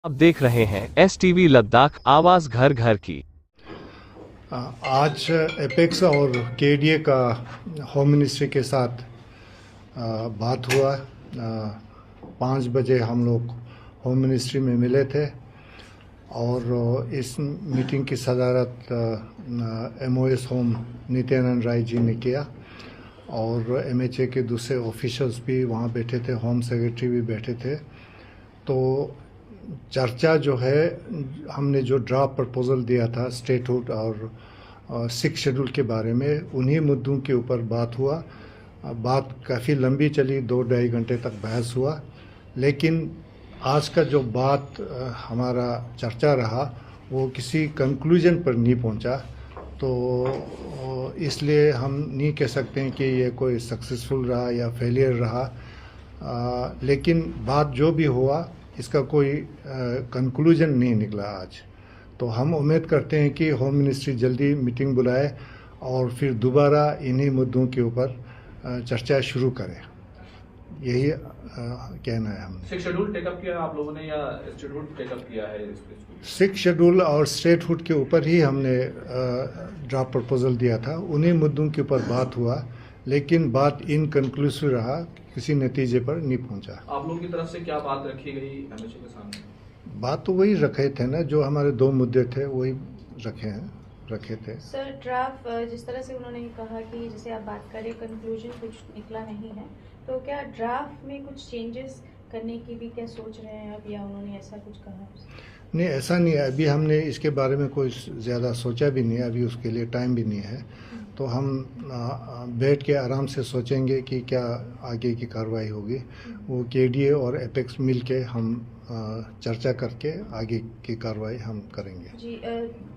आप देख रहे हैं STV लद्दाख, आवाज घर घर की। आज एपेक्स और KDA का होम मिनिस्ट्री के साथ बात हुआ। 5 बजे हम लोग होम मिनिस्ट्री में मिले थे और इस मीटिंग की सदारत MOS होम नित्यानंद राय जी ने किया और MHA के दूसरे ऑफिशियल्स भी वहाँ बैठे थे, होम सेक्रेटरी भी बैठे थे। तो चर्चा जो है, हमने जो ड्राफ्ट प्रपोजल दिया था स्टेटहुड और 6 शेड्यूल के बारे में, उन्हीं मुद्दों के ऊपर बात हुआ। बात काफ़ी लंबी चली, 2-2.5 घंटे तक बहस हुआ। लेकिन आज का जो बात हमारा चर्चा रहा वो किसी कंक्लूजन पर नहीं पहुंचा। तो इसलिए हम नहीं कह सकते हैं कि ये कोई सक्सेसफुल रहा या फेलियर रहा। लेकिन बात जो भी हुआ इसका कोई कंक्लूजन नहीं निकला आज। तो हम उम्मीद करते हैं कि होम मिनिस्ट्री जल्दी मीटिंग बुलाए और फिर दोबारा इन्हीं मुद्दों के ऊपर चर्चा शुरू करें। यही कहना है हमने। 6 शेड्यूल टेकअप किया आप लोगों ने या शेड्यूल टेकअप किया है? 6 शेड्यूल और स्टेटहुड के ऊपर ही हमने ड्राफ्ट प्रपोजल दिया था, उन्हीं मुद्दों के ऊपर बात हुआ। लेकिन बात इनकन्क्लूसिव रहा, किसी नतीजे पर नहीं पहुंचा। आप लोगों की तरफ से क्या बात रखी गई MHA के सामने? बात तो वही रखे थे ना, जो हमारे 2 मुद्दे थे वही रखे थे। सर, ड्राफ्ट जिस तरह से उन्होंने कहा कि जैसे आप बात करें कंक्लूजन कुछ निकला नहीं है, तो क्या ड्राफ्ट में कुछ चेंजेस करने की भी क्या सोच रहे हैं अब, या उन्होंने ऐसा कुछ कहा? नहीं, ऐसा नहीं है। अभी हमने इसके बारे में कोई ज़्यादा सोचा भी नहीं है, अभी उसके लिए टाइम भी नहीं है। तो हम बैठ के आराम से सोचेंगे कि क्या आगे की कार्रवाई होगी। वो KDA और एपेक्स मिल के हम चर्चा करके आगे की कार्रवाई हम करेंगे। जी,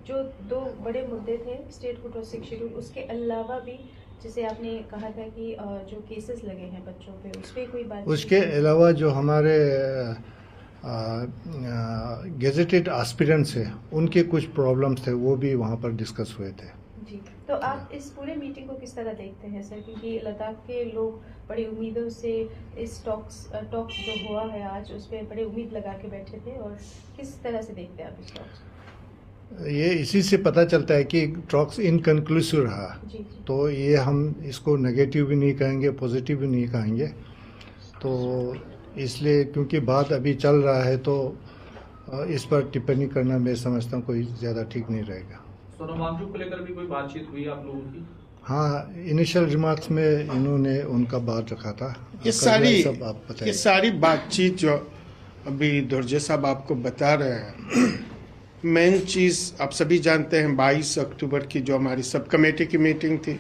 जो 2 बड़े मुद्दे थे स्टेटहुड और 6 शेड्यूल, उसके अलावा भी जैसे आपने कहा था कि जो केसेस लगे हैं बच्चों पे, उस पर कोई बात? उसके अलावा जो हमारे गेजेटेड एस्पिरेंट्स है, उनके कुछ प्रॉब्लम्स थे, वो भी वहाँ पर डिस्कस हुए थे। जी, तो आप इस पूरे मीटिंग को किस तरह देखते हैं सर? क्योंकि लद्दाख के लोग बड़ी उम्मीदों से इस टॉक जो हुआ है आज, उस पर बड़ी उम्मीद लगा के बैठे थे, और किस तरह से देखते हैं आप इस टॉक्स? ये इसी से पता चलता है कि टॉक्स इनकन्क्लूसिव रहा। जी। तो ये हम इसको नेगेटिव भी नहीं कहेंगे, पॉजिटिव भी नहीं कहेंगे। तो इसलिए क्योंकि बात अभी चल रहा है, तो इस पर टिप्पणी करना मैं समझता हूँ कोई ज़्यादा ठीक नहीं रहेगा। सोनम वांगचुक को लेकर भी कोई बातचीत हुई आप लोगों की? हाँ, इनिशियल रिमार्क्स में इन्होंने उनका बात रखा था। ये सारी बातचीत जो अभी दुर्जे साहब आपको बता रहे हैं, मेन चीज़ आप सभी जानते हैं 22 अक्टूबर की जो हमारी सब कमेटी की मीटिंग थी,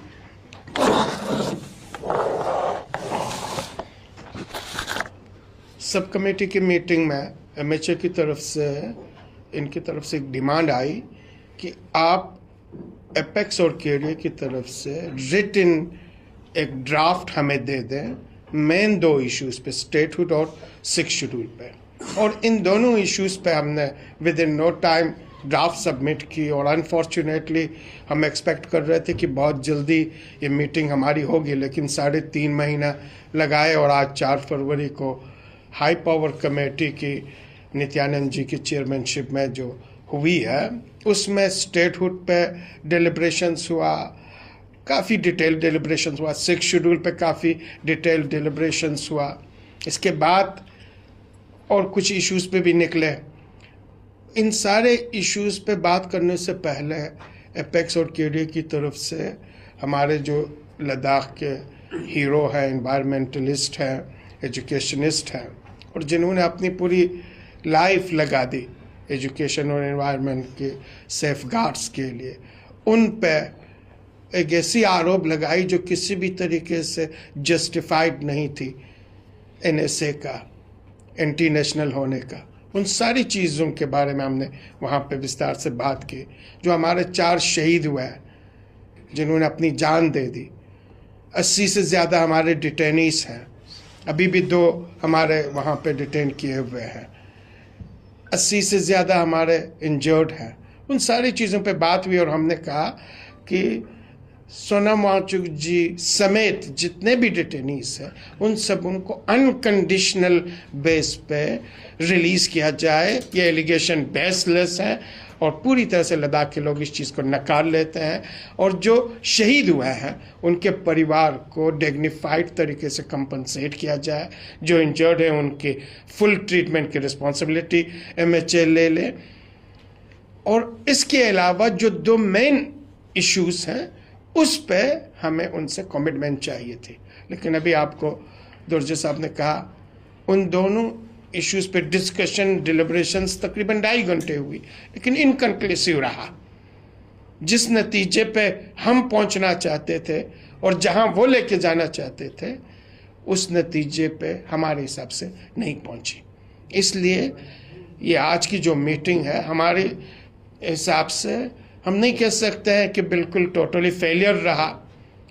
सब कमेटी की मीटिंग में MHA की तरफ से, इनकी तरफ से एक डिमांड आई कि आप एपेक्स और KDA की तरफ से रिटन एक ड्राफ्ट हमें दे दें मेन 2 इश्यूज पे, स्टेटहुड और 6 शेड्यूल पे। और इन दोनों इश्यूज पे हमने within no time draft submit की। और अनफॉर्चुनेटली हम एक्सपेक्ट कर रहे थे कि बहुत जल्दी ये मीटिंग हमारी होगी, लेकिन 3.5 महीना लगाए और आज 4 फरवरी को हाई पावर कमेटी की नित्यानंद जी की चेयरमैनशिप में जो हुई है, उसमें स्टेटहुड पे डिलिब्रेशंस हुआ, काफ़ी डिटेल डिलिब्रेशंस हुआ, 6 शेड्यूल पे काफ़ी डिटेल डिलिब्रेशंस हुआ। इसके बाद और कुछ इश्यूज पे भी निकले। इन सारे इश्यूज पे बात करने से पहले एपेक्स और KDA की तरफ से हमारे जो लद्दाख के हीरो हैं, एनवायरमेंटलिस्ट हैं, एजुकेशनिस्ट हैं, और जिन्होंने अपनी पूरी लाइफ लगा दी एजुकेशन और एनवायरनमेंट के सेफगार्ड्स के लिए, उन पे एक ऐसी आरोप लगाई जो किसी भी तरीके से जस्टिफाइड नहीं थी NSA का, एंटी नेशनल होने का। उन सारी चीज़ों के बारे में हमने वहाँ पे विस्तार से बात की। जो हमारे 4 शहीद हुए हैं जिन्होंने अपनी जान दे दी, 80 से ज़्यादा हमारे डिटेनीस हैं, अभी भी 2 हमारे वहाँ पे डिटेन किए हुए हैं, 80 से ज़्यादा हमारे इंजर्ड हैं। उन सारी चीज़ों पे बात हुई और हमने कहा कि सोनम वांगचुक जी समेत जितने भी डिटेनीज हैं उन सब उनको अनकंडीशनल बेस पे रिलीज किया जाए। ये एलिगेशन बेसलेस है और पूरी तरह से लद्दाख के लोग इस चीज़ को नकार लेते हैं। और जो शहीद हुए हैं उनके परिवार को डिग्निफाइड तरीके से कंपनसेट किया जाए। जो इंजर्ड हैं उनके फुल ट्रीटमेंट की रिस्पॉन्सिबिलिटी MHA ले ले। और इसके अलावा जो 2 मेन इश्यूज हैं उस पे हमें उनसे कमिटमेंट चाहिए थी, लेकिन अभी आपको दुर्जे साहब ने कहा उन दोनों इश्यूज पे डिस्कशन डिलिब्रेशंस तकरीबन 2.5 घंटे हुई, लेकिन इनकंक्लूसिव रहा। जिस नतीजे पे हम पहुंचना चाहते थे और जहां वो लेके जाना चाहते थे उस नतीजे पे हमारे हिसाब से नहीं पहुंची। इसलिए ये आज की जो मीटिंग है हमारे हिसाब से हम नहीं कह सकते हैं कि बिल्कुल टोटली फेलियर रहा,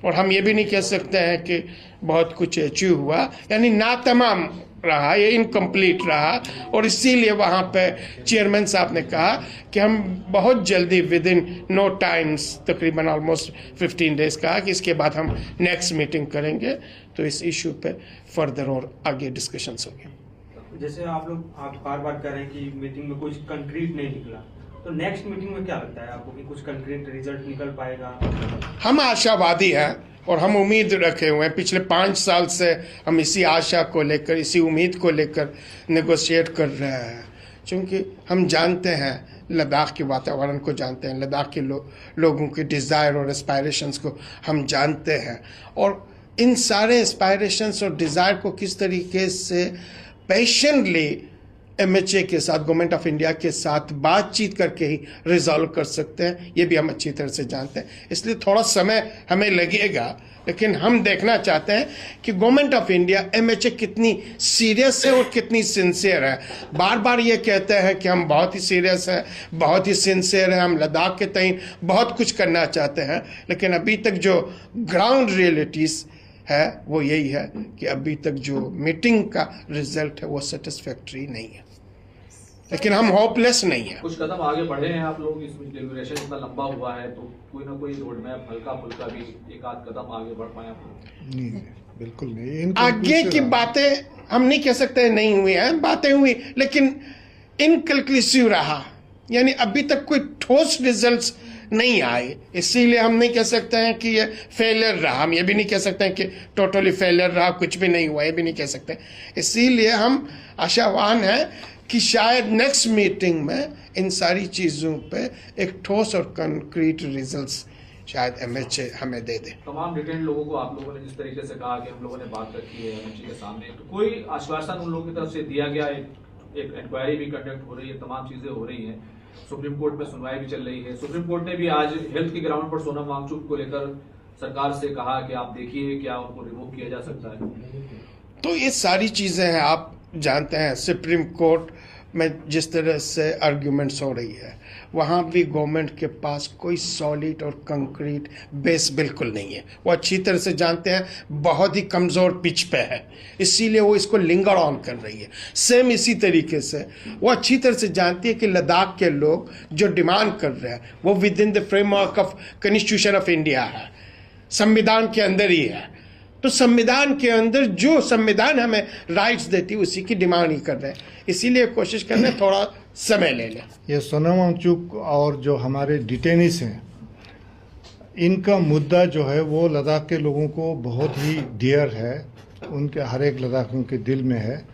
और हम ये भी नहीं कह सकते हैं कि बहुत कुछ अचीव हुआ, यानी ना तमाम रहा, ये इनकम्प्लीट रहा। और इसीलिए वहाँ पे चेयरमैन साहब ने कहा कि हम बहुत जल्दी विद इन नो टाइम्स तकरीबन ऑलमोस्ट 15 डेज कहा कि इसके बाद हम नेक्स्ट मीटिंग करेंगे, तो इस इशू पे फर्दर और आगे डिस्कशंस होंगे। जैसे आप बार बार कह रहे हैं कि मीटिंग में कुछ कंक्रीट नहीं निकला, तो नेक्स्ट मीटिंग में क्या लगता है आपको कि कुछ कंक्रीट रिजल्ट निकल पाएगा? हम आशावादी हैं और हम उम्मीद रखे हुए हैं। पिछले 5 साल से हम इसी आशा को लेकर, इसी उम्मीद को लेकर नेगोशिएट कर रहे हैं, क्योंकि हम जानते हैं लद्दाख के वातावरण को जानते हैं, लद्दाख के लोगों के डिज़ायर और एस्पायरेशंस को हम जानते हैं, और इन सारे एस्पायरेशंस और डिज़ायर को किस तरीके से पेशेंटली MHA के साथ, गवर्नमेंट ऑफ इंडिया के साथ बातचीत करके ही रिजॉल्व कर सकते हैं, ये भी हम अच्छी तरह से जानते हैं। इसलिए थोड़ा समय हमें लगेगा, लेकिन हम देखना चाहते हैं कि गवर्नमेंट ऑफ इंडिया MHA कितनी सीरियस है और कितनी सिंसियर है। बार बार ये कहते हैं कि हम बहुत ही सीरियस हैं, बहुत ही सिंसियर हैं, हम लद्दाख के तईन बहुत कुछ करना चाहते हैं, लेकिन अभी तक जो ग्राउंड रियलिटीज़ है वो यही है कि अभी तक जो मीटिंग का रिजल्ट है वो सेटिस्फैक्ट्री नहीं है, लेकिन हम होपलेस नहीं है। कुछ कदम आगे बढ़े हैं आप लोग, इसमें डेलिब्रेशन इतना लंबा हुआ है तो कोई ना कोई रोड मैप हल्का फुल्का भी एक आध कदम आगे बढ़ पाए आप लोग? नहीं, बिल्कुल नहीं। आगे की बातें हम नहीं कह सकते नहीं हुई हैं, बातें हुई, लेकिन इनकंक्लूसिव रहा, यानी अभी तक कोई ठोस रिजल्ट्स नहीं आए। इसीलिए हम नहीं कह सकते हैं कि ये फेलियर रहा, हम ये भी नहीं कह सकते हैं कि टोटली फेलियर रहा, कुछ भी नहीं हुआ, ये भी नहीं कह सकते। इसीलिए हम आशावान हैं कि शायद नेक्स्ट मीटिंग में इन सारी चीज़ों पे एक ठोस और कंक्रीट रिजल्ट्स शायद MHA हमें दे दे। तमाम डिटेन लोगों को आप लोगों ने जिस तरीके से कहा कि हम लोगों ने बात रखी है MHA के सामने, तो कोई आश्वासन उन लोगों की तरफ से दिया गया? एक इंक्वायरी भी कंडक्ट हो रही है, तमाम चीजें हो रही हैं, सुप्रीम कोर्ट में सुनवाई भी चल रही है। सुप्रीम कोर्ट ने भी आज हेल्थ के ग्राउंड पर सोनम वांगचुक को लेकर सरकार से कहा कि आप देखिए क्या उनको रिमूव किया जा सकता है। तो ये सारी चीज़ें हैं, आप जानते हैं सुप्रीम कोर्ट में जिस तरह से आर्ग्यूमेंट्स हो रही है, वहाँ भी गवर्नमेंट के पास कोई सॉलिड और कंक्रीट बेस बिल्कुल नहीं है। वो अच्छी तरह से जानते हैं बहुत ही कमज़ोर पिच पे है, इसीलिए वो इसको लिंगर ऑन कर रही है। सेम इसी तरीके से वो अच्छी तरह से जानती है कि लद्दाख के लोग जो डिमांड कर रहे हैं वो with in the framework of constitution of India है, संविधान के अंदर ही है। तो संविधान के अंदर जो संविधान हमें राइट्स देती है उसी की डिमांड ही कर रहे हैं, इसीलिए कोशिश कर रहे हैं थोड़ा समय ले लें। ये सोनम वांगचुक और जो हमारे डिटेनीस हैं, इनका मुद्दा जो है वो लद्दाख के लोगों को बहुत ही डियर है, उनके हर एक लद्दाखियों के दिल में है।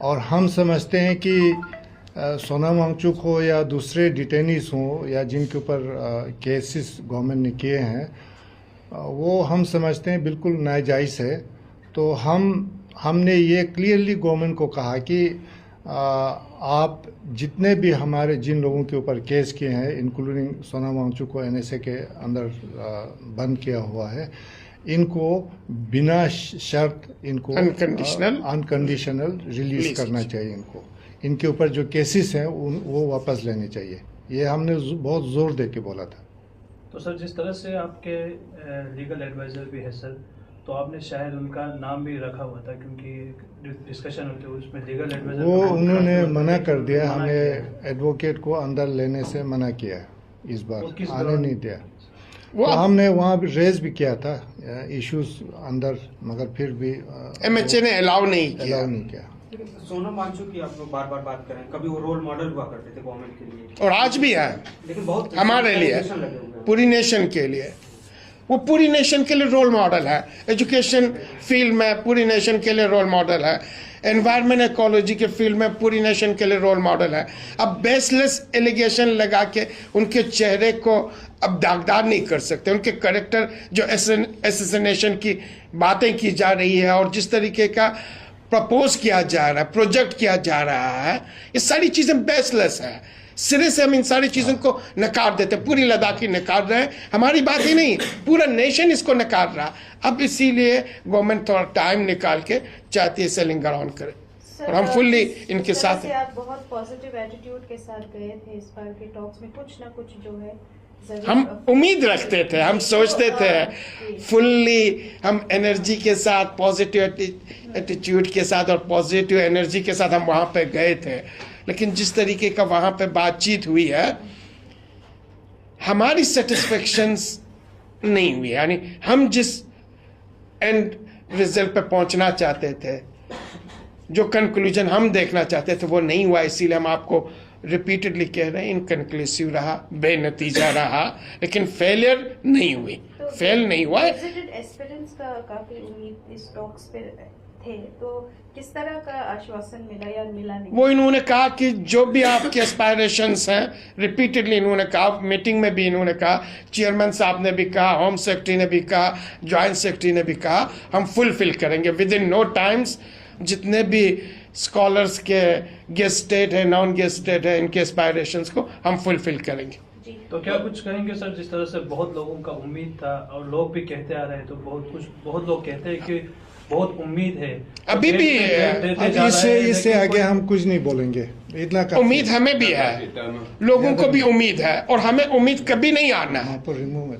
और हम समझते हैं कि सोनम वांगचुक हो या दूसरे डिटेनीस हों या जिनके ऊपर केसेस गवर्नमेंट ने किए हैं, वो हम समझते हैं बिल्कुल नाजायज़ है। तो हमने ये क्लियरली गवर्नमेंट को कहा कि आप जितने भी हमारे जिन लोगों के ऊपर केस किए हैं, इंक्लूडिंग सोनम वांगचुक को NSA के अंदर बंद किया हुआ है, इनको बिना शर्त इनको अनकंडीशनल रिलीज करना चाहिए। इनके ऊपर जो केसेस हैं वो वापस लेने चाहिए। ये हमने बहुत ज़ोर दे के बोला था। तो सर, जिस तरह से आपके लीगल एडवाइज़र भी है सर, तो आपने शायद उनका नाम भी रखा हुआ था, क्योंकि डिस्कशन होते हुए उसमें लीगल एडवाइज़र वो उन्होंने मना कर दिया, हमें एडवोकेट को अंदर लेने से मना किया, इस बार आने नहीं दिया। वो तो हमने वहाँ भी रेज भी किया था इश्यूज अंदर, मगर फिर भी MHA ने अलाउ नहीं किया। अलाउ नहीं किया। लेकिन सोनम वांगचुक की आप लोग बार बार बात करें, कभी वो रोल मॉडल हुआ करते थे गवर्नमेंट के लिए, और आज भी है लेकिन बहुत हमारे लिए, allegation लगे हुए हैं। पूरी नेशन के लिए। वो पूरी नेशन के लिए रोल मॉडल है, एजुकेशन फील्ड में पूरी नेशन के लिए रोल मॉडल है, एनवायरमेंट इकोलॉजी के फील्ड में पूरी नेशन के लिए रोल मॉडल है। अब बेसलेस एलिगेशन लगा के उनके चेहरे को अब दागदार नहीं कर सकते। उनके करेक्टर जो एसेसिनेशन की बातें की जा रही है और जिस तरीके का प्रपोज किया जा रहा है, प्रोजेक्ट किया जा रहा है, ये सारी चीजें बेसलेस है। सिरे से हम इन सारी चीजों को नकार देते, पूरी लद्दाखी नकार रहे हैं। हमारी बात ही नहीं, पूरा नेशन इसको नकार रहा। अब इसीलिए गवर्नमेंट थोड़ा टाइम निकाल के चाहती है सेलिंग ग्राउंड करे, और हम फुल्ली इनके साथ हैं। आप बहुत पॉजिटिव एटीट्यूड के साथ गए थे इस बार के टॉक्स में, कुछ ना कुछ जो है हम उम्मीद रखते थे, हम सोचते थे फुल्ली, हम एनर्जी के साथ, पॉजिटिव एटीट्यूड के साथ और पॉजिटिव एनर्जी के साथ हम वहां पे गए थे। लेकिन जिस तरीके का वहां पे बातचीत हुई है, हमारी सेटिस्फेक्शंस नहीं हुई। यानी हम जिस एंड रिजल्ट पे पहुंचना चाहते थे, जो कंक्लूजन हम देखना चाहते थे, वो नहीं हुआ। इसीलिए हम आपको रिपीटेडली कह रहे हैं, इनकंक्लूसिव रहा, बेनतीजा रहा, लेकिन फेलियर नहीं हुई, फेल नहीं हुआ। एस्पिरेंट्स का काफी उम्मीद इस टॉक्स पे थे, तो किस तरह का आश्वासन मिला या मिला नहीं? वो इन्होंने कहा कि जो भी आपके एस्पायरेशंस हैं, रिपीटेडली इन्होंने कहा, मीटिंग में भी इन्होंने कहा, चेयरमैन साहब ने भी कहा, होम सेक्रेटरी ने भी कहा, ज्वाइंट सेक्रेटरी ने भी कहा, हम फुलफिल करेंगे विद इन नो टाइम्स। जितने भी स्कॉलर्स के गेस्ट स्टेट है, नॉन गेस्ट स्टेट है, इनके एस्पायरेशंस को हम फुलफिल करेंगे। तो क्या कुछ कहेंगे सर, जिस तरह से बहुत लोगों का उम्मीद था और लोग भी कहते आ रहे हैं, तो बहुत लोग कहते हैं कि बहुत उम्मीद है, अभी भी अब इससे आगे हम कुछ नहीं बोलेंगे, इतना काफी। उम्मीद हमें भी है, लोगों को भी उम्मीद है, और हमें उम्मीद कभी नहीं आना है। रिमूव में